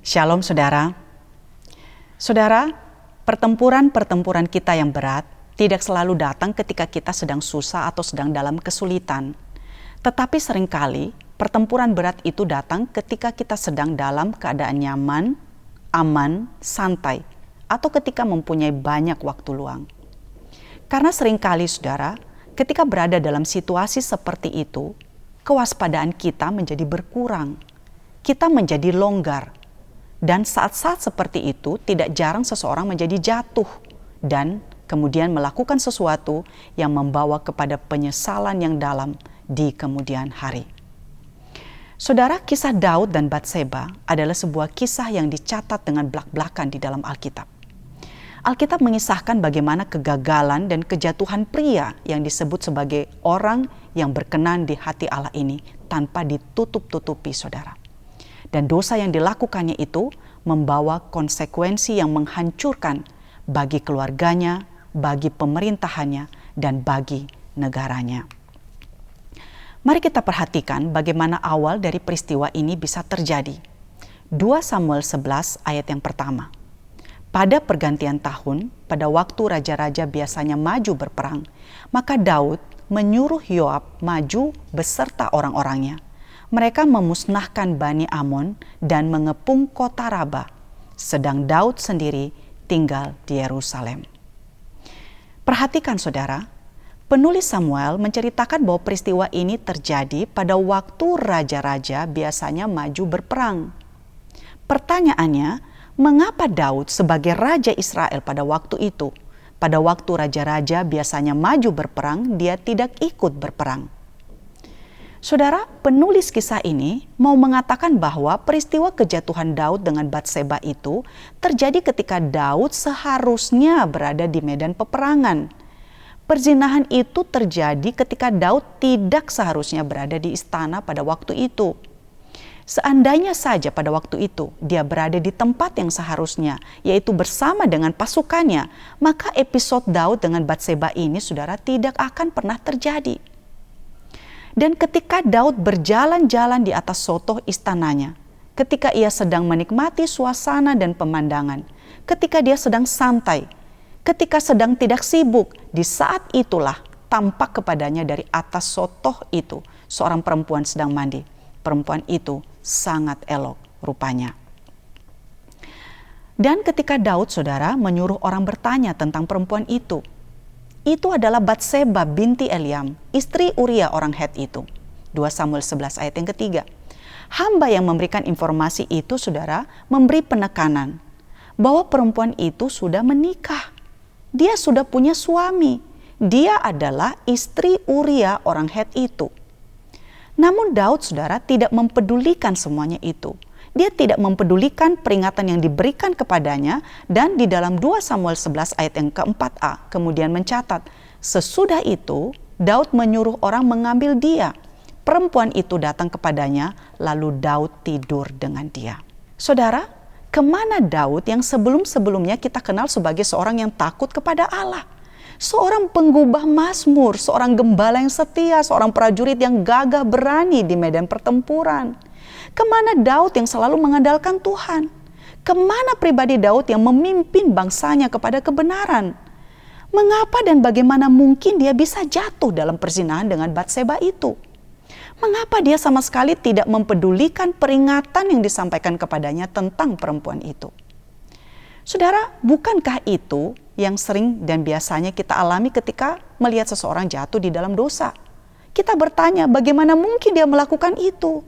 Shalom saudara. Saudara, pertempuran-pertempuran kita yang berat tidak selalu datang ketika kita sedang susah atau sedang dalam kesulitan. Tetapi seringkali pertempuran berat itu datang ketika kita sedang dalam keadaan nyaman, aman, santai, atau ketika mempunyai banyak waktu luang. Karena seringkali saudara, ketika berada dalam situasi seperti itu, kewaspadaan kita menjadi berkurang. Kita menjadi longgar. Dan saat-saat seperti itu tidak jarang seseorang menjadi jatuh dan kemudian melakukan sesuatu yang membawa kepada penyesalan yang dalam di kemudian hari. Saudara, kisah Daud dan Batseba adalah sebuah kisah yang dicatat dengan blak-blakan di dalam Alkitab. Alkitab mengisahkan bagaimana kegagalan dan kejatuhan pria yang disebut sebagai orang yang berkenan di hati Allah ini tanpa ditutup-tutupi, saudara. Dan dosa yang dilakukannya itu membawa konsekuensi yang menghancurkan bagi keluarganya, bagi pemerintahannya, dan bagi negaranya. Mari kita perhatikan bagaimana awal dari peristiwa ini bisa terjadi. 2 Samuel 11 ayat yang pertama. Pada pergantian tahun, pada waktu raja-raja biasanya maju berperang, maka Daud menyuruh Yoab maju beserta orang-orangnya. Mereka memusnahkan Bani Amon dan mengepung kota Raba, sedang Daud sendiri tinggal di Yerusalem. Perhatikan saudara, penulis Samuel menceritakan bahwa peristiwa ini terjadi pada waktu raja-raja biasanya maju berperang. Pertanyaannya, mengapa Daud sebagai raja Israel pada waktu itu, pada waktu raja-raja biasanya maju berperang, dia tidak ikut berperang? Saudara, penulis kisah ini mau mengatakan bahwa peristiwa kejatuhan Daud dengan Batseba itu terjadi ketika Daud seharusnya berada di medan peperangan. Perzinahan itu terjadi ketika Daud tidak seharusnya berada di istana pada waktu itu. Seandainya saja pada waktu itu dia berada di tempat yang seharusnya, yaitu bersama dengan pasukannya, maka episode Daud dengan Batseba ini, saudara, tidak akan pernah terjadi. Dan ketika Daud berjalan-jalan di atas sotoh istananya, ketika ia sedang menikmati suasana dan pemandangan, ketika dia sedang santai, ketika sedang tidak sibuk, di saat itulah tampak kepadanya dari atas sotoh itu seorang perempuan sedang mandi. Perempuan itu sangat elok rupanya. Dan ketika Daud, saudara, menyuruh orang bertanya tentang perempuan itu adalah Batseba binti Eliam, istri Uria orang Het itu. 2 Samuel 11 ayat yang ketiga. Hamba yang memberikan informasi itu, saudara, memberi penekanan bahwa perempuan itu sudah menikah. Dia sudah punya suami. Dia adalah istri Uria orang Het itu. Namun Daud, saudara, tidak mempedulikan semuanya itu. Dia tidak mempedulikan peringatan yang diberikan kepadanya, dan di dalam 2 Samuel 11 ayat yang keempat-a kemudian mencatat, sesudah itu Daud menyuruh orang mengambil dia. Perempuan itu datang kepadanya, lalu Daud tidur dengan dia. Saudara, kemana Daud yang sebelum-sebelumnya kita kenal sebagai seorang yang takut kepada Allah? Seorang penggubah mazmur, seorang gembala yang setia, seorang prajurit yang gagah berani di medan pertempuran. Kemana Daud yang selalu mengandalkan Tuhan? Kemana pribadi Daud yang memimpin bangsanya kepada kebenaran? Mengapa dan bagaimana mungkin dia bisa jatuh dalam perzinahan dengan Batseba itu? Mengapa dia sama sekali tidak mempedulikan peringatan yang disampaikan kepadanya tentang perempuan itu? Saudara, bukankah itu yang sering dan biasanya kita alami ketika melihat seseorang jatuh di dalam dosa? Kita bertanya, bagaimana mungkin dia melakukan itu?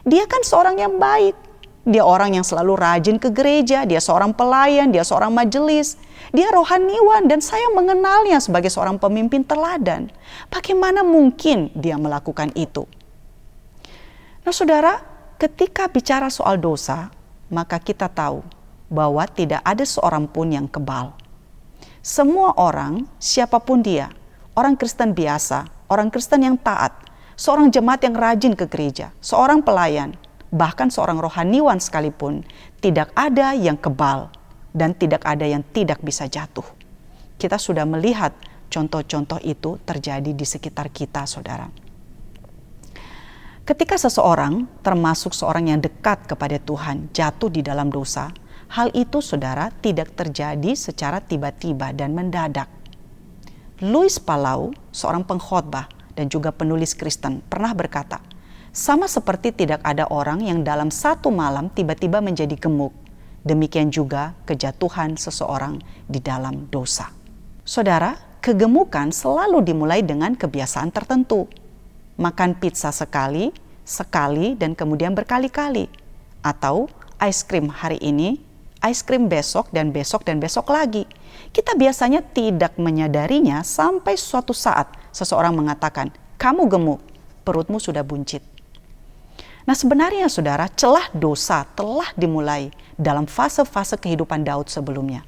Dia kan seorang yang baik. Dia orang yang selalu rajin ke gereja. Dia seorang pelayan, dia seorang majelis. Dia rohaniwan dan saya mengenalnya sebagai seorang pemimpin teladan. Bagaimana mungkin dia melakukan itu? Nah saudara, ketika bicara soal dosa, maka kita tahu bahwa tidak ada seorang pun yang kebal. Semua orang, siapapun dia, orang Kristen biasa, orang Kristen yang taat, seorang jemaat yang rajin ke gereja, seorang pelayan, bahkan seorang rohaniwan sekalipun, tidak ada yang kebal dan tidak ada yang tidak bisa jatuh. Kita sudah melihat contoh-contoh itu terjadi di sekitar kita, saudara. Ketika seseorang, termasuk seorang yang dekat kepada Tuhan, jatuh di dalam dosa, hal itu, saudara, tidak terjadi secara tiba-tiba dan mendadak. Louis Palau, seorang pengkhotbah dan juga penulis Kristen, pernah berkata, sama seperti tidak ada orang yang dalam satu malam tiba-tiba menjadi gemuk, demikian juga kejatuhan seseorang di dalam dosa. Saudara, kegemukan selalu dimulai dengan kebiasaan tertentu. Makan pizza sekali, dan kemudian berkali-kali. Atau ice cream hari ini, ice cream besok dan besok lagi. Kita biasanya tidak menyadarinya sampai suatu saat seseorang mengatakan, kamu gemuk, perutmu sudah buncit. Nah sebenarnya saudara, celah dosa telah dimulai dalam fase-fase kehidupan Daud sebelumnya.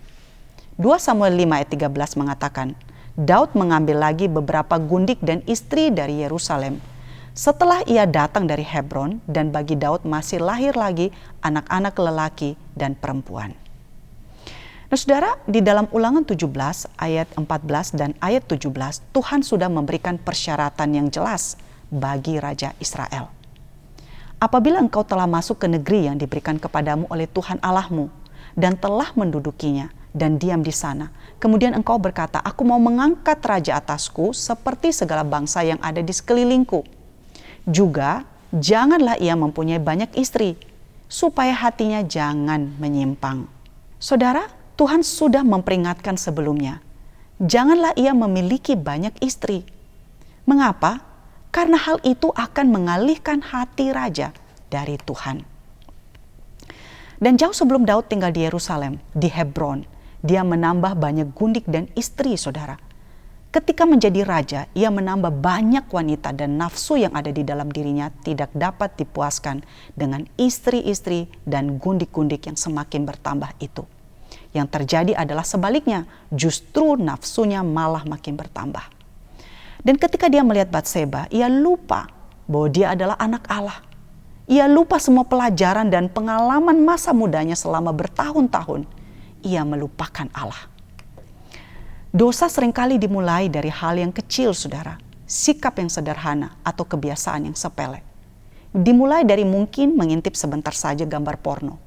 2 Samuel 5 ayat 13 mengatakan, Daud mengambil lagi beberapa gundik dan istri dari Yerusalem. Setelah ia datang dari Hebron, dan bagi Daud masih lahir lagi anak-anak lelaki dan perempuan. Nah saudara, di dalam Ulangan 17 ayat 14 dan ayat 17, Tuhan sudah memberikan persyaratan yang jelas bagi Raja Israel. Apabila engkau telah masuk ke negeri yang diberikan kepadamu oleh Tuhan Allahmu, dan telah mendudukinya, dan diam di sana. Kemudian engkau berkata, aku mau mengangkat raja atasku seperti segala bangsa yang ada di sekelilingku. Juga janganlah ia mempunyai banyak istri, supaya hatinya jangan menyimpang. Saudara, Tuhan sudah memperingatkan sebelumnya. Janganlah ia memiliki banyak istri. Mengapa? Karena hal itu akan mengalihkan hati raja dari Tuhan. Dan jauh sebelum Daud tinggal di Yerusalem, di Hebron, dia menambah banyak gundik dan istri, saudara. Ketika menjadi raja, ia menambah banyak wanita dan nafsu yang ada di dalam dirinya tidak dapat dipuaskan dengan istri-istri dan gundik-gundik yang semakin bertambah itu. Yang terjadi adalah sebaliknya, justru nafsunya malah makin bertambah. Dan ketika dia melihat Batseba, ia lupa bahwa dia adalah anak Allah. Ia lupa semua pelajaran dan pengalaman masa mudanya selama bertahun-tahun. Ia melupakan Allah. Dosa seringkali dimulai dari hal yang kecil, saudara. Sikap yang sederhana atau kebiasaan yang sepele. Dimulai dari mungkin mengintip sebentar saja gambar porno.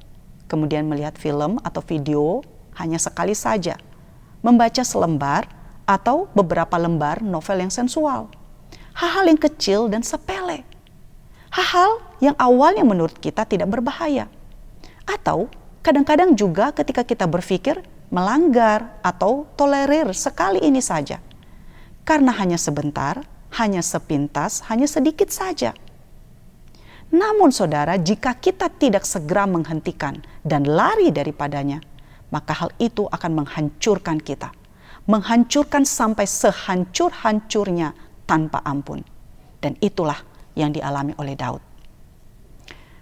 Kemudian melihat film atau video hanya sekali saja. Membaca selembar atau beberapa lembar novel yang sensual. Hal-hal yang kecil dan sepele. Hal-hal yang awalnya menurut kita tidak berbahaya. Atau kadang-kadang juga ketika kita berpikir melanggar atau tolerir sekali ini saja. Karena hanya sebentar, hanya sepintas, hanya sedikit saja. Namun saudara, jika kita tidak segera menghentikan dan lari daripadanya, maka hal itu akan menghancurkan kita. Menghancurkan sampai sehancur-hancurnya tanpa ampun. Dan itulah yang dialami oleh Daud.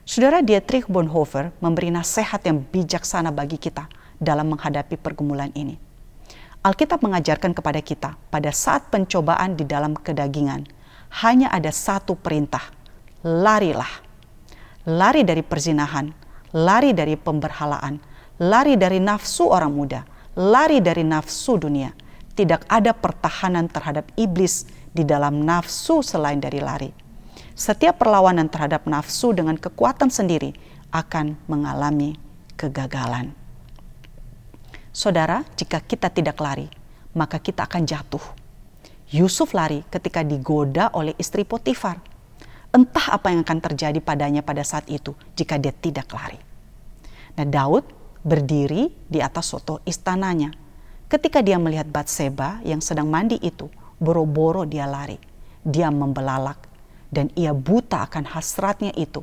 Saudara, Dietrich Bonhoeffer memberi nasihat yang bijaksana bagi kita dalam menghadapi pergumulan ini. Alkitab mengajarkan kepada kita pada saat pencobaan di dalam kedagingan, hanya ada satu perintah, larilah. Lari dari perzinahan, lari dari pemberhalaan, lari dari nafsu orang muda, lari dari nafsu dunia. Tidak ada pertahanan terhadap iblis di dalam nafsu selain dari lari. Setiap perlawanan terhadap nafsu dengan kekuatan sendiri akan mengalami kegagalan. Saudara, jika kita tidak lari, maka kita akan jatuh. Yusuf lari ketika digoda oleh istri Potifar. Entah apa yang akan terjadi padanya pada saat itu jika dia tidak lari. Nah, Daud berdiri di atas soto istananya. Ketika dia melihat Batseba yang sedang mandi itu, boro-boro dia lari. Dia membelalak. Dan ia buta akan hasratnya itu.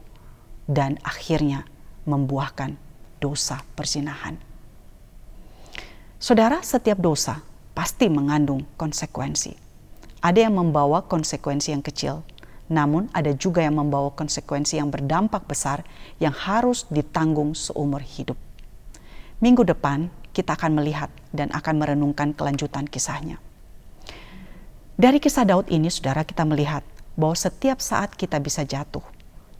Dan akhirnya membuahkan dosa perzinahan. Saudara, setiap dosa pasti mengandung konsekuensi. Ada yang membawa konsekuensi yang kecil. Namun ada juga yang membawa konsekuensi yang berdampak besar yang harus ditanggung seumur hidup. Minggu depan kita akan melihat dan akan merenungkan kelanjutan kisahnya. Dari kisah Daud ini, saudara, kita melihat bahwa setiap saat kita bisa jatuh.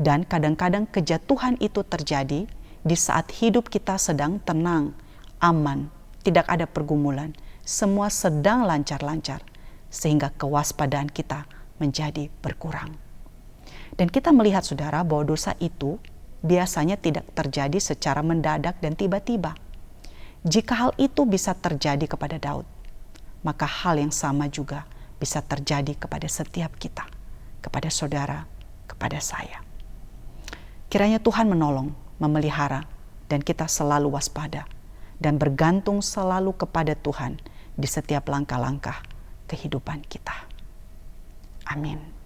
Dan kadang-kadang kejatuhan itu terjadi di saat hidup kita sedang tenang, aman, tidak ada pergumulan. Semua sedang lancar-lancar, sehingga kewaspadaan kita menjadi berkurang. Dan kita melihat saudara bahwa dosa itu biasanya tidak terjadi secara mendadak dan tiba-tiba. Jika hal itu bisa terjadi kepada Daud, maka hal yang sama juga bisa terjadi kepada setiap kita, kepada saudara, kepada saya. Kiranya Tuhan menolong, memelihara, dan kita selalu waspada dan bergantung selalu kepada Tuhan di setiap langkah-langkah kehidupan kita. Amin.